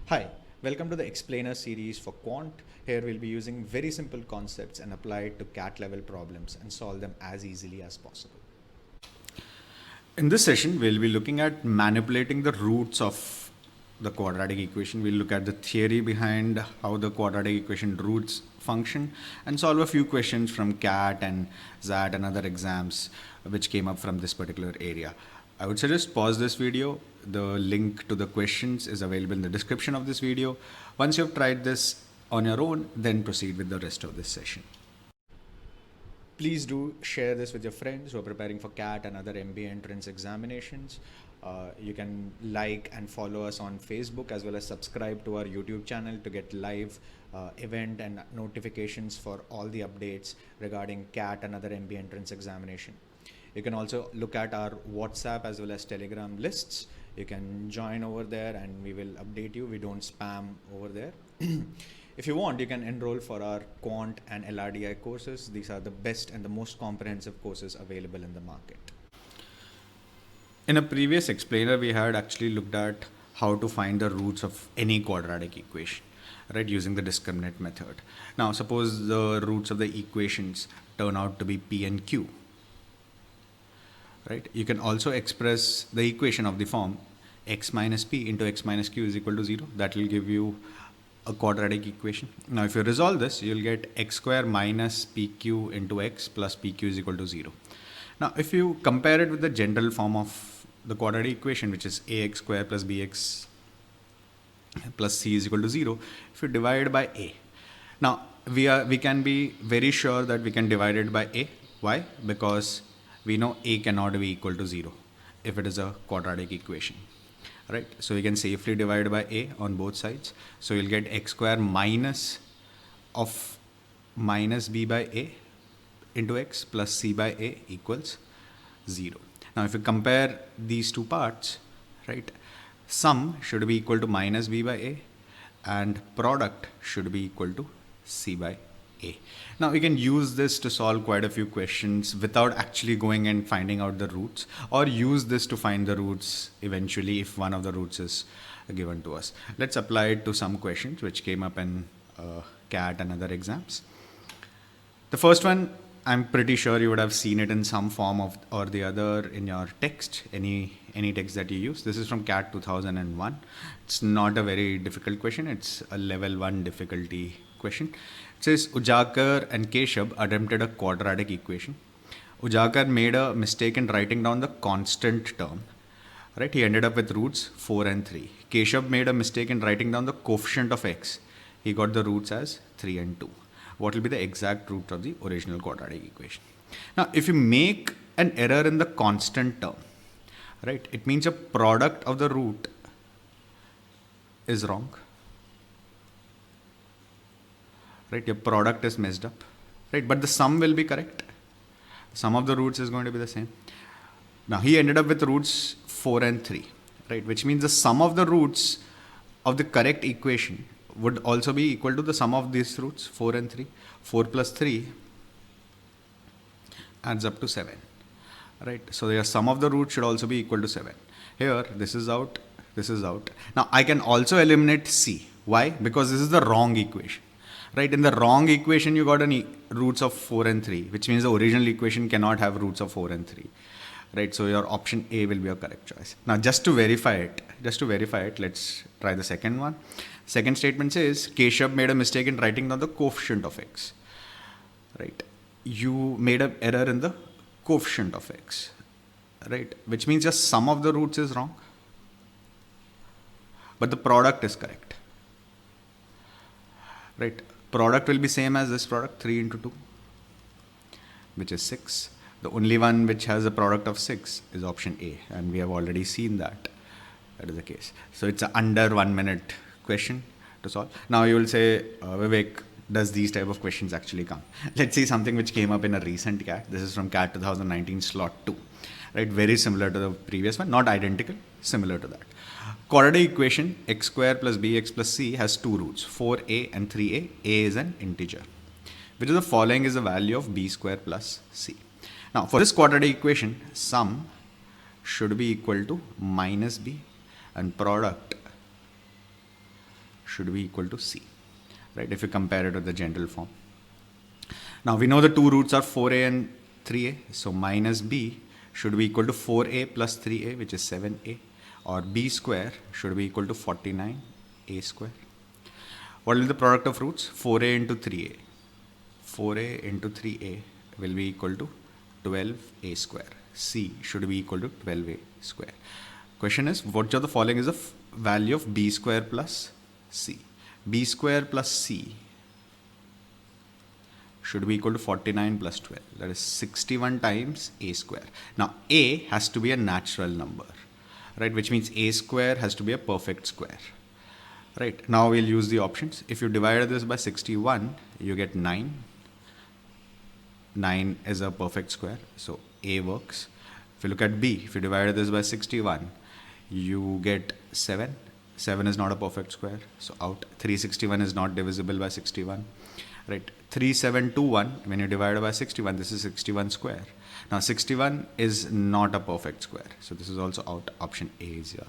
Hi, welcome to the Explainer series for Quant. Here we'll be using very simple concepts and apply it to CAT level problems and solve them as easily as possible. In this session, we'll be looking at manipulating the roots of the quadratic equation. We'll look at the theory behind how the quadratic equation roots function and solve a few questions from CAT and XAT and other exams which came up from this particular area. I would suggest pause this video. The link to the questions is available in the description of this video. Once you've tried this on your own, then proceed with the rest of this session. Please do share this with your friends who are preparing for CAT and other MBA entrance examinations. You can like and follow us on Facebook as well as subscribe to our YouTube channel to get live event and notifications for all the updates regarding CAT and other MBA entrance examination. You can also look at our WhatsApp as well as Telegram lists. You can join over there and we will update you. We don't spam over there. If you want, you can enroll for our Quant and LRDI courses. These are the best and the most comprehensive courses available in the market. In a previous explainer, we had actually looked at how to find the roots of any quadratic equation, right, using the discriminant method. Now, suppose the roots of the equations turn out to be P and Q. Right? You can also express the equation of the form x minus p into x minus q is equal to 0. That will give you a quadratic equation. Now, if you resolve this, you'll get x square minus pq into x plus pq is equal to 0. Now, if you compare it with the general form of the quadratic equation, which is ax square plus bx plus c is equal to 0, if you divide by a. Now, we can be very sure that we can divide it by a. Why? Because we know a cannot be equal to 0 if it is a quadratic equation, right? So we can safely divide by a on both sides. So you'll get x square minus of minus b by a into x plus c by a equals 0. Now if you compare these two parts, right, sum should be equal to minus b by a and product should be equal to c by a. Now we can use this to solve quite a few questions without actually going and finding out the roots, or use this to find the roots eventually if one of the roots is given to us. Let's apply it to some questions which came up in CAT and other exams. The first one, I'm pretty sure you would have seen it in some form of or the other in your text, any text that you use. This is from CAT 2001. It's not a very difficult question. It's a level 1 difficulty question. It says Ujakar and Keshav attempted a quadratic equation. Ujakar made a mistake in writing down the constant term. Right? He ended up with roots 4 and 3. Keshav made a mistake in writing down the coefficient of x. He got the roots as 3 and 2. What will be the exact root of the original quadratic equation? Now, if you make an error in the constant term, right, it means a product of the root is wrong. Right, your product is messed up, right? But the sum will be correct. Sum of the roots is going to be the same. Now he ended up with roots 4 and 3, right? Which means the sum of the roots of the correct equation would also be equal to the sum of these roots 4 and 3. 4 plus 3 adds up to 7, right? So your sum of the roots should also be equal to 7. Here, this is out, this is out. Now I can also eliminate C. Why? Because this is the wrong equation. Right, in the wrong equation, you got roots of 4 and 3, which means the original equation cannot have roots of 4 and 3. Right, so your option A will be your correct choice. Now, just to verify it, let's try the second one. Second statement says, Keshav made a mistake in writing down the coefficient of x. Right, you made an error in the coefficient of x. Right, which means just sum of the roots is wrong, but the product is correct. Right. Product will be same as this product, 3 into 2, which is 6. The only one which has a product of 6 is option A, and we have already seen that. That is the case. So it's an under 1 minute question to solve. Now you will say, Vivek, does these type of questions actually come? Let's see something which came up in a recent CAT. This is from CAT 2019 slot 2. Right, very similar to the previous one, not identical, similar to that. Quadratic equation x square plus bx plus c has two roots, 4a and 3a. A is an integer. Which of the following is the value of b square plus c? Now, for this quadratic equation, sum should be equal to minus b and product should be equal to c, right? If you compare it with the general form. Now we know the two roots are 4a and 3a, so minus b should be equal to 4a plus 3a, which is 7a, or b square should be equal to 49a square. What will be the product of roots? 4a into 3a. 4a into 3a will be equal to 12a square. C should be equal to 12a square. Question is, which of the following is the value of b square plus c? B square plus c should be equal to 49 plus 12. That is 61 times a square. Now a has to be a natural number, right? Which means a square has to be a perfect square, right? Now we'll use the options. If you divide this by 61, you get 9. 9 is a perfect square, so a works. If you look at b, if you divide this by 61, you get 7. 7 is not a perfect square, so out. 361 is not divisible by 61, right? 3721, when you divide by 61, this is 61 square. Now 61 is not a perfect square, so this is also out. Option A is your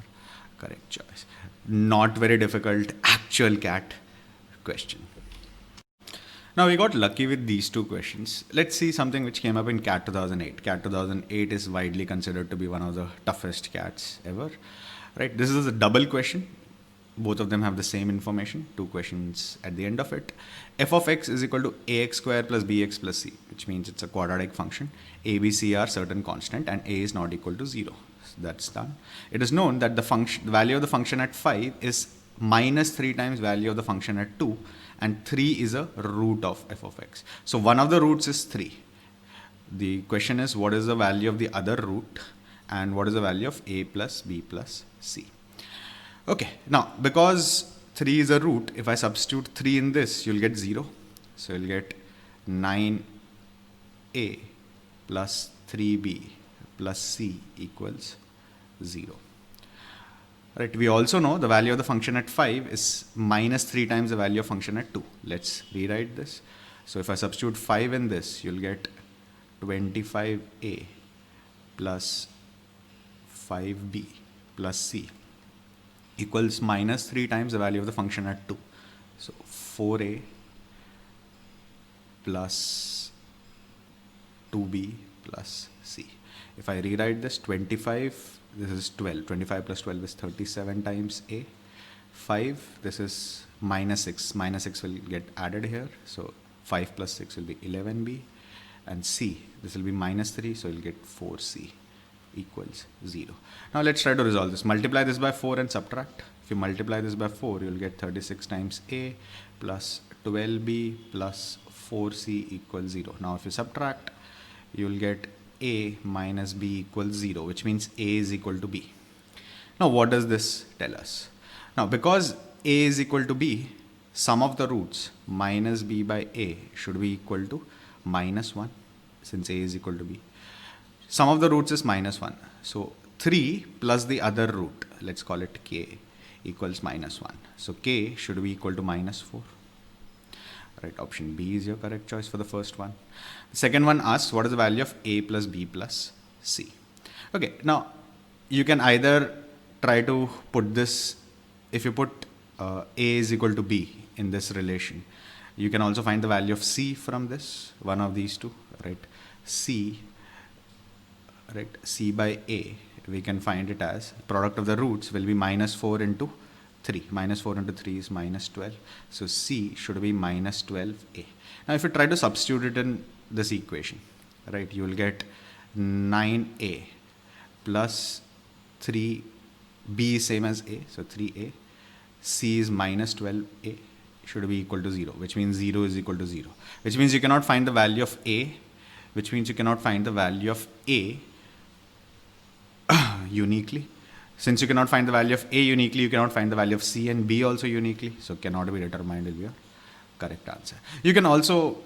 correct choice. Not very difficult actual CAT question. Now we got lucky with these two questions. Let's see something which came up in CAT 2008. CAT 2008 is widely considered to be one of the toughest CATs ever, right? This is a double question. Both of them have the same information, two questions at the end of it. F of x is equal to ax square plus bx plus c, which means it's a quadratic function. A, b, c are certain constant and a is not equal to 0. So that's done. It is known that the value of the function at 5 is minus 3 times value of the function at 2, and 3 is a root of f of x. So one of the roots is 3. The question is, what is the value of the other root and what is the value of a plus b plus c? Okay, now because 3 is a root, if I substitute 3 in this, you'll get 0. So you'll get 9a plus 3b plus c equals 0. Right, we also know the value of the function at 5 is minus 3 times the value of function at 2. Let's rewrite this. So if I substitute 5 in this, you'll get 25a plus 5b plus c equals minus 3 times the value of the function at 2. So 4a plus 2b plus c. If I rewrite this, 25, this is 12. 25 plus 12 is 37 times a. 5, this is minus 6. Minus 6 will get added here. So 5 plus 6 will be 11b. And c, this will be minus 3. So you'll get 4c equals 0. Now let's try to resolve this. Multiply this by 4 and subtract. If you multiply this by 4, you'll get 36 times a plus 12b plus 4c equals 0. Now if you subtract, you'll get a minus b equals 0, which means a is equal to b. Now what does this tell us? Now because a is equal to b, sum of the roots minus b by a should be equal to minus 1, since a is equal to b. Sum of the roots is minus 1. So 3 plus the other root, let's call it k, equals minus 1. So k should be equal to minus 4. Right, option B is your correct choice for the first one. The second one asks, what is the value of a plus b plus c? Okay, now you can either try to put this, if you put a is equal to b in this relation, you can also find the value of c from this, one of these two, right? C by a, we can find it as product of the roots will be minus 4 into 3. Minus 4 into 3 is minus 12. So c should be minus 12a. Now if you try to substitute it in this equation, right, you will get 9a plus 3b is same as a, so 3a. C is minus 12a should be equal to 0, which means 0 is equal to 0. Which means you cannot find the value of a, which means you cannot find the value of a uniquely. Since you cannot find the value of a uniquely, you cannot find the value of c and b also uniquely, so cannot be determined will be your correct answer. You can also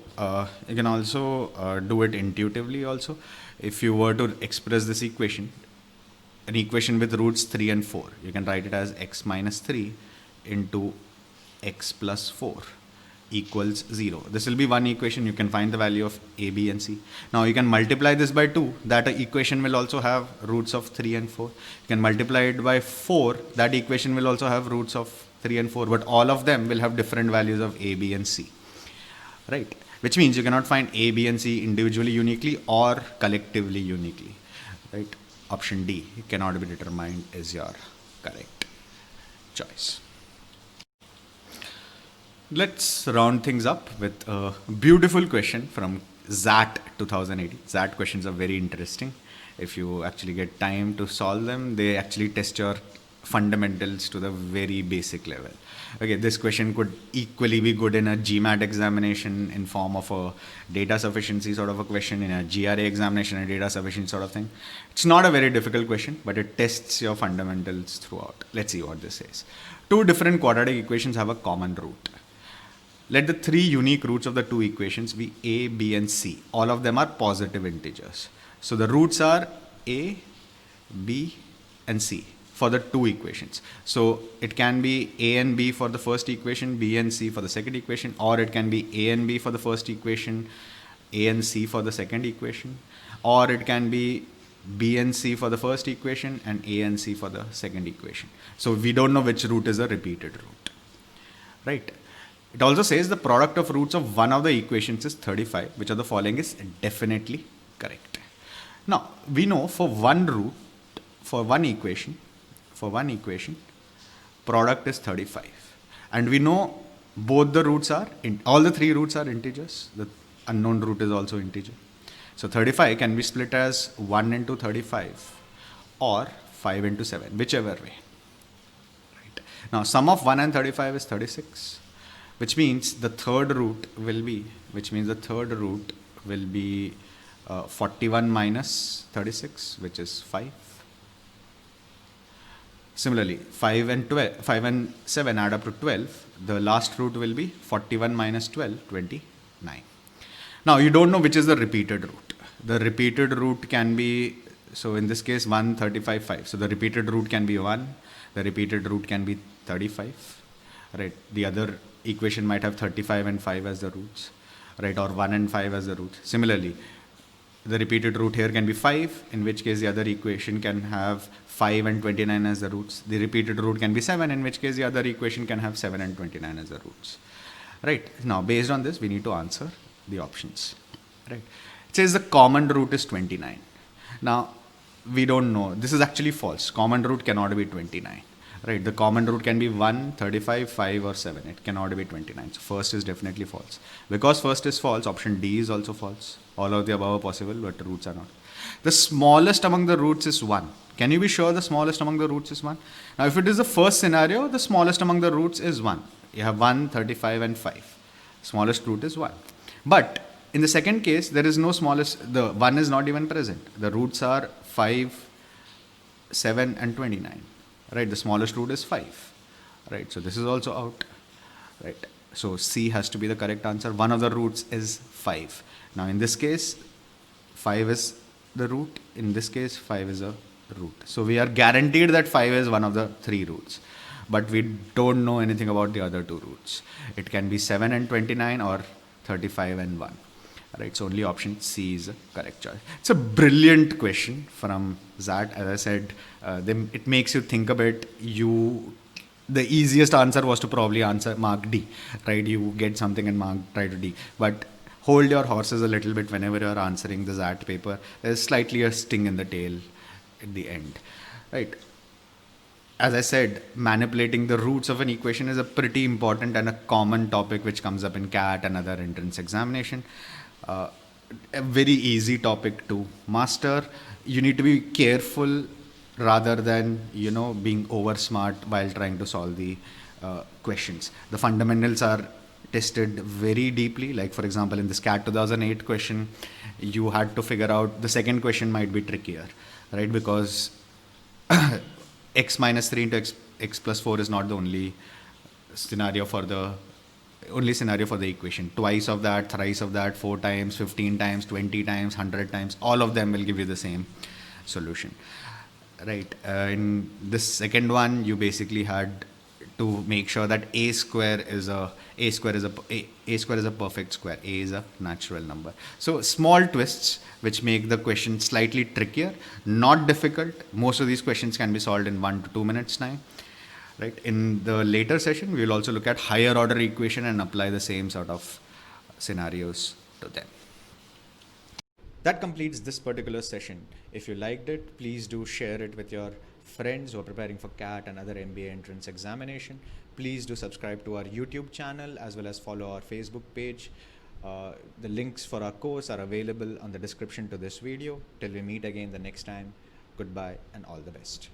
do it intuitively also. If you were to express this equation, an equation with roots 3 and 4, you can write it as x minus 3 into x plus 4 equals 0. This will be one equation. You can find the value of a, b and c. Now you can multiply this by 2. That equation will also have roots of 3 and 4. You can multiply it by 4. That equation will also have roots of 3 and 4, but all of them will have different values of A, B and C, right? Which means you cannot find A, B and C individually uniquely or collectively uniquely, right? Option D cannot be determined is your correct choice. Let's round things up with a beautiful question from ZAT 2018. ZAT questions are very interesting. If you actually get time to solve them, they actually test your fundamentals to the very basic level. Okay, this question could equally be good in a GMAT examination in form of a data sufficiency sort of a question, in a GRA examination, a data sufficiency sort of thing. It's not a very difficult question, but it tests your fundamentals throughout. Let's see what this says. Two different quadratic equations have a common root. Let the three unique roots of the two equations be A, B and C. All of them are positive integers. So the roots are A, B and C for the two equations. So it can be A and B for the first equation, B and C for the second equation, or it can be A and B for the first equation, A and C for the second equation, or it can be B and C for the first equation and A and C for the second equation. So we don't know which root is a repeated root, right? It also says the product of roots of one of the equations is 35, which of the following is definitely correct. Now, we know for one root, for one equation, product is 35. And we know both the roots are, all the three roots are integers. The unknown root is also integer. So 35 can be split as 1 into 35 or 5 into 7, whichever way. Right. Now, sum of 1 and 35 is 36. Which means the third root will be, 41 minus 36, which is 5. Similarly, 5 and 7 add up to 12. The last root will be 41 minus 12, 29. Now, you don't know which is the repeated root. The repeated root can be, so in this case, 1, 35, 5. So the repeated root can be 1. The repeated root can be 35. Right. The other equation might have 35 and 5 as the roots, right, or 1 and 5 as the root. Similarly, the repeated root here can be 5, in which case the other equation can have 5 and 29 as the roots. The repeated root can be 7, in which case the other equation can have 7 and 29 as the roots. Right. Now, based on this, we need to answer the options. Right. It says the common root is 29. Now, we don't know. This is actually false. Common root cannot be 29. Right, the common root can be 1, 35, 5 or 7. It cannot be 29. So first is definitely false. Because first is false, option D is also false. All of the above are possible, but the roots are not. The smallest among the roots is 1. Can you be sure the smallest among the roots is 1? Now if it is the first scenario, the smallest among the roots is 1. You have 1, 35 and 5. Smallest root is 1. But in the second case, there is no smallest, the 1 is not even present. The roots are 5, 7 and 29. Right, the smallest root is 5. Right, so this is also out. Right, so C has to be the correct answer. One of the roots is 5. Now in this case, 5 is the root. In this case, 5 is a root. So we are guaranteed that 5 is one of the three roots. But we don't know anything about the other two roots. It can be 7 and 29 or 35 and 1. Right, so only option C is a correct choice. It's a brilliant question from ZAT. As I said, it makes you think a bit. The easiest answer was to probably answer mark D, right? You get something and try to D. But hold your horses a little bit whenever you're answering the ZAT paper. There's slightly a sting in the tail at the end, right? As I said, manipulating the roots of an equation is a pretty important and a common topic which comes up in CAT and other entrance examination. A very easy topic to master. You need to be careful rather than, being over smart while trying to solve the questions. The fundamentals are tested very deeply. Like for example, in this CAT 2008 question, you had to figure out, the second question might be trickier, right? Because x minus 3 into x plus 4 is not the only scenario for the equation. Twice of that, thrice of that, 4 times, 15 times, 20 times, 100 times, all of them will give you the same solution, right? In this second one, you basically had to make sure that a square is a perfect square. A is a natural number. So small twists which make the question slightly trickier, not difficult. Most of these questions can be solved in 1 to 2 minutes time. right? In the later session, we will also look at higher order equation and apply the same sort of scenarios to them. That completes this particular session. If you liked it, please do share it with your friends who are preparing for CAT and other MBA entrance examination. Please do subscribe to our YouTube channel as well as follow our Facebook page. The links for our course are available on the description to this video. Till we meet again the next time, goodbye and all the best.